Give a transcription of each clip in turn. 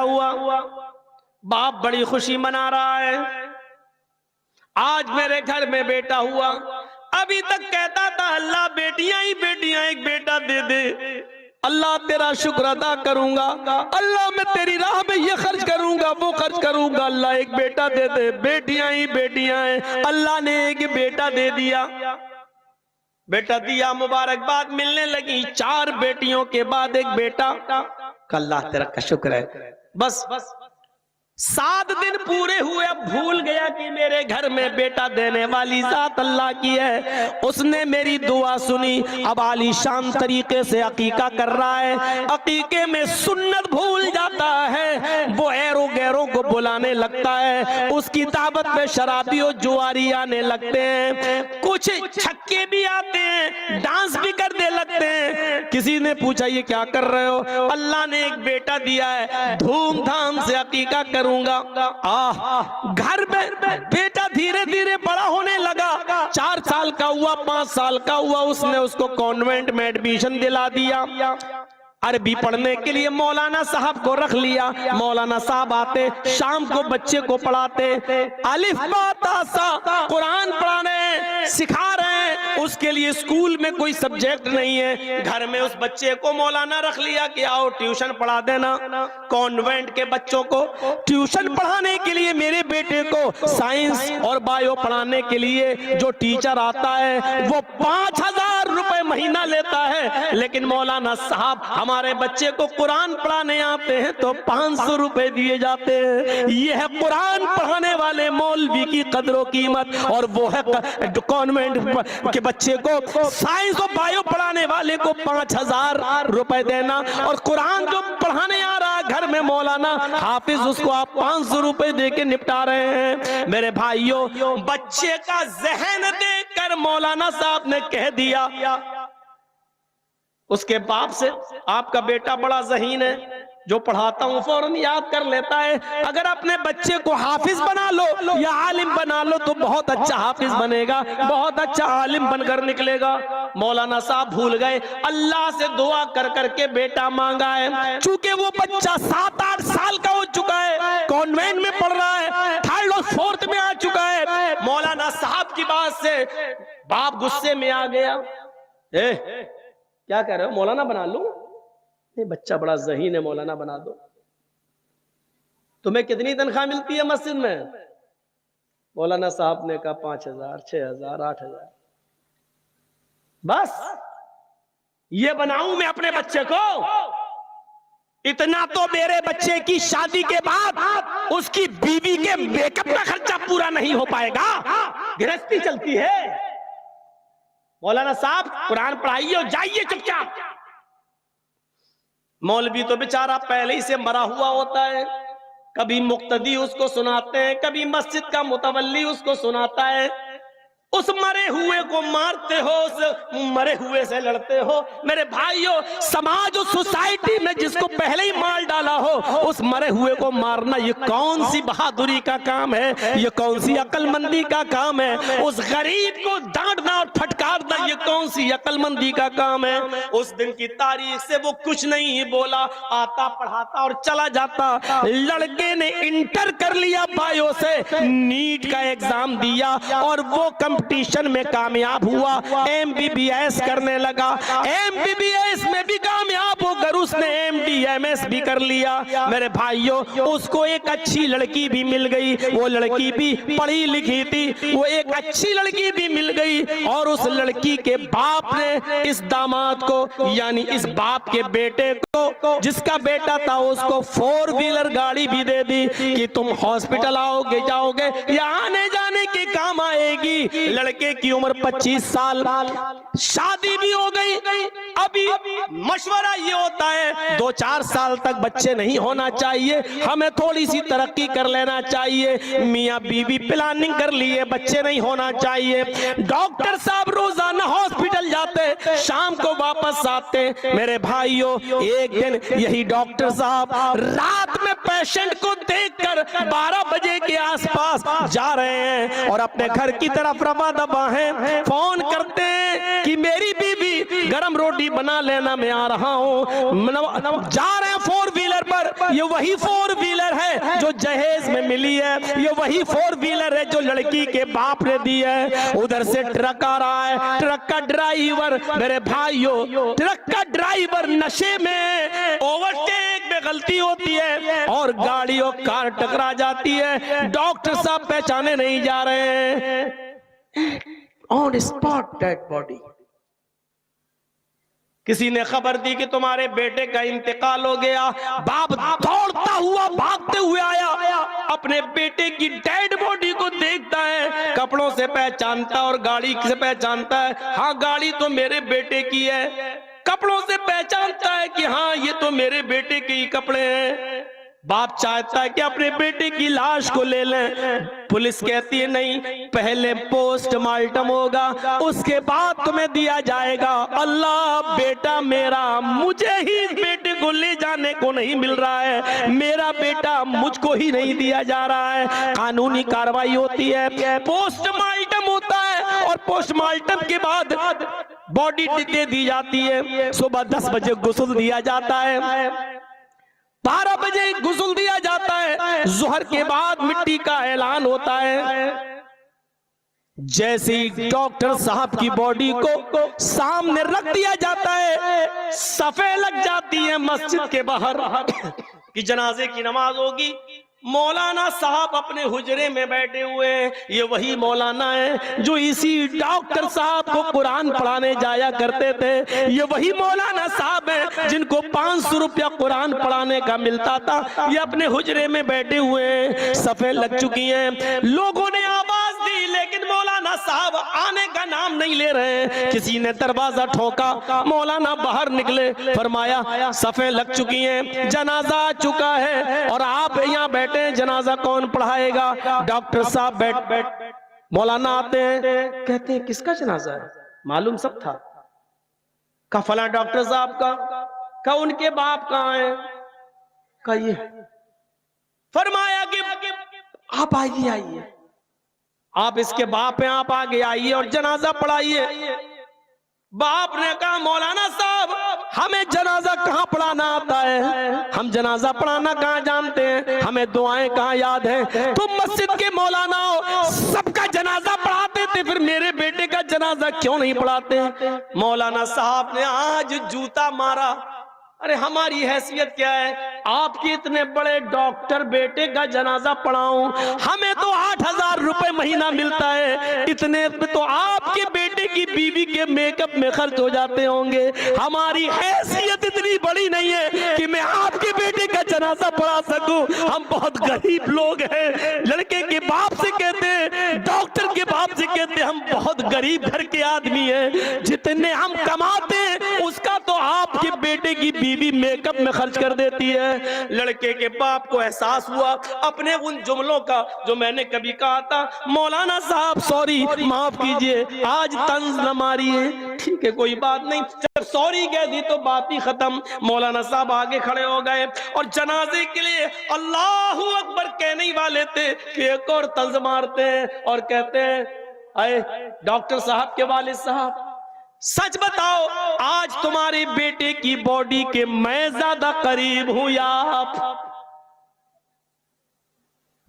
हुआ, बाप बड़ी खुशी मना रहा है, आज मेरे घर में बेटा हुआ। अभी तक कहता था अल्लाह बेटियां ही बेटियां, एक बेटा दे दे, अल्लाह तेरा शुक्र अदा करूंगा, अल्लाह मैं तेरी राह में ये खर्च करूंगा वो खर्च करूंगा, अल्लाह एक बेटा दे दे। बेटियां ही बेटियां हैं, अल्लाह ने एक बेटा दे दिया। बेटा दिया, मुबारकबाद मिलने लगी। 4 बेटियों के बाद एक बेटा। अल्लाह तेरा का शुक्र है। बस 7 दिन पूरे हुए, अब भूल गया कि मेरे घर में बेटा देने वाली जात अल्लाह की है। उसने मेरी दुआ सुनी, अब आलीशान तरीके से अकीका कर रहा है। अकीके में सुन्नत भूल जाता है, वो ऐरों गैरों को बुलाने लगता है, उसकी दावत में शराबी और जुआरी आने लगते हैं, कुछ छक्के भी आते हैं, डांस भी करने लगते हैं। किसी ने पूछा ये क्या कर रहे हो? अल्लाह ने एक बेटा दिया है, धूमधाम से अकीका करूंगा। घर में बेटा धीरे धीरे बड़ा होने लगा, 4 साल का हुआ, 5 साल का हुआ, उसने उसको कॉन्वेंट में एडमिशन दिला दिया। अरबी पढ़ने के लिए मौलाना साहब को रख लिया। मौलाना साहब आते, शाम को बच्चे को पढ़ाते, अलिफ बा ता सा कुरान पढ़ाने सिखा रहे हैं। उसके लिए स्कूल में कोई सब्जेक्ट नहीं है, घर में उस बच्चे को मौलाना रख लिया कि आओ ट्यूशन पढ़ा देना। कॉन्वेंट के बच्चों को ट्यूशन पढ़ाने के लिए, मेरे बेटे को साइंस और बायो पढ़ाने के लिए जो टीचर आता है वो 5000 रुपए महीना लेता है, लेकिन मौलाना साहब हमारे बच्चे को कुरान पढ़ाने आते हैं तो 500 रुपए दिए जाते हैं। ये है कुरान पढ़ाने वाले मौलवी की कदर कीमत। और वो है कॉन्वेंट के बच्चे को साइंस और बायो पढ़ाने वाले को 5000 रुपए देना, और कुरान जो पढ़ाने आ रहा है घर में मौलाना हाफिज, उसको आप 500 रुपए दे के निपटा रहे हैं। मेरे भाइयों, बच्चे का जहन देखकर मौलाना साहब ने कह दिया उसके बाप से, आपका बेटा बड़ा ज़हीन है, जो पढ़ाता हूं फौरन याद कर लेता है। अगर अपने बच्चे को हाफिज बना लो या आलिम बना लो तो बहुत अच्छा हाफिज बनेगा, बहुत अच्छा आलिम बनकर निकलेगा। मौलाना साहब भूल गए, अल्लाह से दुआ कर करके बेटा मांगा है। चूंकि वो बच्चा 7-8 साल का हो चुका है, कॉन्वेंट में पढ़ रहा है, 3rd और 4th में आ चुका है। मौलाना साहब की बात से बाप गुस्से में आ गया, क्या कह रहे हो, मौलाना बना लूं? ये बच्चा बड़ा ज़हीन है, मौलाना बना दो। तुम्हें कितनी तनख्वाह मिलती है मस्जिद में? मौलाना साहब ने कहा 5000, 6000, 8000। बस ये बनाऊं मैं अपने बच्चे को? इतना तो मेरे बच्चे की शादी के बाद उसकी बीवी के मेकअप का खर्चा पूरा नहीं हो पाएगा। गृहस्थी चलती है। मौलाना साहब कुरान पढ़ाइए और जाइए चुपचाप। मौलवी तो बेचारा पहले ही से मरा हुआ होता है, कभी मुक्तदी उसको सुनाते हैं, कभी मस्जिद का मुतवल्ली उसको सुनाता है। उस मरे हुए को मारते हो, उस मरे हुए से लड़ते हो। मेरे भाइयों, समाज और सोसाइटी में जिसको पहले ही मार डाला हो, उस मरे हुए को मारना ये कौन सी बहादुरी का काम है? ये कौन सी अक्लमंदी का काम है? उस गरीब को डांटना और फटकारना ये कौन सी अक्लमंदी का काम है? उस दिन की तारीख से वो कुछ नहीं बोला, आता पढ़ाता और चला जाता। लड़के ने इंटर कर लिया बायो से, नीट का एग्जाम दिया और वो कंपटीशन में कामयाब हुआ, MBBS करने लगा। MBBS में भी कामयाब होकर उसने MD MS भी कर लिया। मेरे भाइयों, उसको एक अच्छी लड़की भी मिल गई, वो लड़की भी पढ़ी लिखी थी, वो एक अच्छी लड़की भी मिल गई। और उस लड़की के बाप ने इस दामाद को, यानी इस बाप के बेटे को, जिसका बेटा था, उसको 4 व्हीलर गाड़ी भी दे दी कि तुम हॉस्पिटल आओगे जाओगे या आने जाने के काम आएगी। लड़के की उम्र 25 साल, शादी भी हो गई। अभी मशवरा ये होता है 2-4 साल तक बच्चे नहीं होना चाहिए, हमें थोड़ी सी तरक्की कर लेना चाहिए। मियाँ बीवी प्लानिंग कर लिए, बच्चे नहीं होना चाहिए। डॉक्टर साहब रोजाना हॉस्पिटल जाते, शाम को वापस आते। मेरे भाइयों, एक दिन यही डॉक्टर साहब रात में पेशेंट को देखकर 12 बजे के आसपास जा रहे हैं और अपने घर की तरफ रवा दबा हैं। फोन करते हैं कि मेरी बीवी गरम रोटी बना लेना, मैं आ रहा हूँ। जा रहे हैं 4 व्हीलर अकबर, ये वही 4 व्हीलर है जो जहेज में मिली है, ये वही 4 व्हीलर है जो लड़की के बाप ने दी है। उधर से ट्रक आ रहा है, ट्रक का ड्राइवर, मेरे भाइयों, ट्रक का ड्राइवर नशे में, ओवरटेक में गलती होती है और गाड़ी और कार टकरा जाती है। डॉक्टर साहब पहचाने नहीं जा रहे हैं, ऑन स्पॉट डेड बॉडी। किसी ने खबर दी कि तुम्हारे बेटे का इंतकाल हो गया। बाप दौड़ता हुआ भागते हुए आया, अपने बेटे की डेड बॉडी को देखता है, कपड़ों से पहचानता और गाड़ी से पहचानता है, हाँ गाड़ी तो मेरे बेटे की है। कपड़ों से पहचानता है कि हाँ ये तो मेरे बेटे के ही कपड़े हैं। बाप चाहता है कि अपने बेटे की लाश को ले लें। पुलिस कहती है नहीं, पहले पोस्टमार्टम होगा, उसके बाद तुम्हें दिया जाएगा। अल्लाह, बेटा मेरा, मुझे ही बेटे को ले जाने को नहीं मिल रहा है, मेरा बेटा मुझको ही नहीं दिया जा रहा है। कानूनी कार्रवाई होती है, पोस्टमार्टम होता है और पोस्टमार्टम के बाद बॉडी दे दी जाती है। सुबह 10 बजे गुस्ल दिया जाता है, 12 बजे गुस्ल दिया जाता है, जोहर के बाद मिट्टी का ऐलान होता है। जैसे ही डॉक्टर साहब की बॉडी को सामने रख दिया जाता है, सफे लग जाती है मस्जिद के बाहर कि जनाजे की नमाज होगी। मौलाना साहब अपने हुजरे में बैठे हुए हैं। ये वही मौलाना है जो इसी डॉक्टर साहब को कुरान पढ़ाने जाया करते थे। ये वही मौलाना साहब है जिनको 500 रुपया कुरान पढ़ाने का मिलता था। ये अपने हुजरे में बैठे हुए हैं, सफेद लग चुकी हैं। लोगों ने आवाज दी लेकिन मौलाना साहब आने का नाम नहीं ले रहे हैं। किसी ने दरवाजा ठोका, मौलाना बाहर निकले, फरमाया सफेद लग चुकी हैं, जनाजा आ चुका है और आप यहाँ बैठे, जनाजा कौन पढ़ाएगा? डॉक्टर साहब बैठ। मौलाना आते हैं, कहते हैं किसका जनाजा है? मालूम सब था। का फला डॉक्टर साहब का उनके बाप कहाँ है? का ये। फरमाया कि आप आइए, आप इसके बाप हैं, आप आगे आइए और जनाजा पढ़ाइए। बाप ने कहा मौलाना साहब हमें जनाजा कहाँ पढ़ाना आता है, हम जनाजा पढ़ाना कहाँ जानते हैं, हमें दुआएं कहाँ याद हैं। तुम मस्जिद के मौलाना हो, सबका जनाजा पढ़ाते थे, फिर मेरे बेटे का जनाजा क्यों नहीं पढ़ाते? मौलाना साहब ने आज जूता मारा। अरे हमारी हैसियत क्या है, आपके इतने बड़े डॉक्टर बेटे का जनाजा पढ़ाऊं? हमें तो 8,000 रुपए महीना मिलता है, इतने तो आपके बेटे की बीवी के मेकअप में खर्च हो जाते होंगे। हमारी हैसियत इतनी बड़ी नहीं है कि मैं आपके बेटे का जनाजा पढ़ा सकूं। हम बहुत गरीब लोग हैं। लड़के के बाप से कहते हैं, डॉक्टर के बाप से कहते हैं, हम बहुत गरीब घर के आदमी हैं, जितने हम कमाते हैं उसका तो आपके बेटे की बीवी मेकअप में खर्च कर देती है। लड़के के बाप को एहसास हुआ अपने उन जुमलों का जो मैंने कभी कहा था, मौलाना साहब सॉरी, माफ कीजिए, आज तंज न मारिए। ठीक है कोई बात नहीं, जब सॉरी कह दी तो बात ही खत्म। मौलाना साहब आगे खड़े हो गए और जनाजे के लिए अल्लाहू अकबर कहने ही वाले थे कि एक और तंज मारते हैं और कहते हैं, अरे डॉक्टर साहब के वालिद साहब सच बताओ, आज तुम्हारे बेटे की बॉडी के मैं ज्यादा करीब हूं या आप?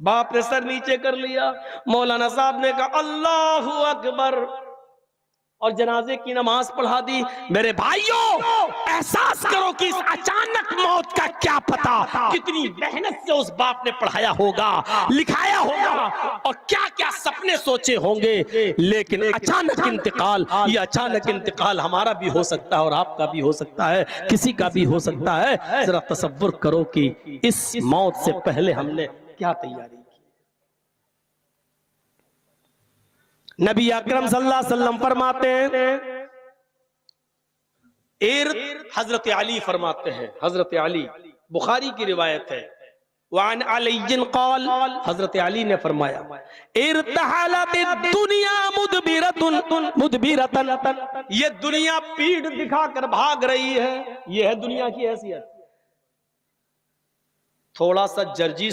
बाप ने सर नीचे कर लिया। मौलाना साहब ने कहा अल्लाहू अकबर और जनाजे की नमाज पढ़ा दी। मेरे भाइयों, एहसास करो कि इस अचानक मौत का क्या पता, कितनी मेहनत से उस बाप ने पढ़ाया होगा, लिखाया होगा और क्या क्या सपने सोचे होंगे। लेकिन अचानक इंतकाल, ये अचानक इंतकाल हमारा भी हो सकता है और आपका भी हो सकता है, किसी का भी हो सकता है। जरा तसव्वुर करो कि इस मौत से पहले हमने क्या तैयारी। नबी अकरम सल्लल्लाहु अलैहि वसल्लम फरमाते हैं, हजरत अली फरमाते हैं, हजरत अली, बुखारी की रिवायत है, वान अलीन क़ाल, हजरत अली ने फरमाया, इर्तहलत दुनिया मुदबिरतन, ये दुनिया पीठ दिखाकर भाग रही है। ये है दुनिया की हैसियत। थोड़ा सा जर्जी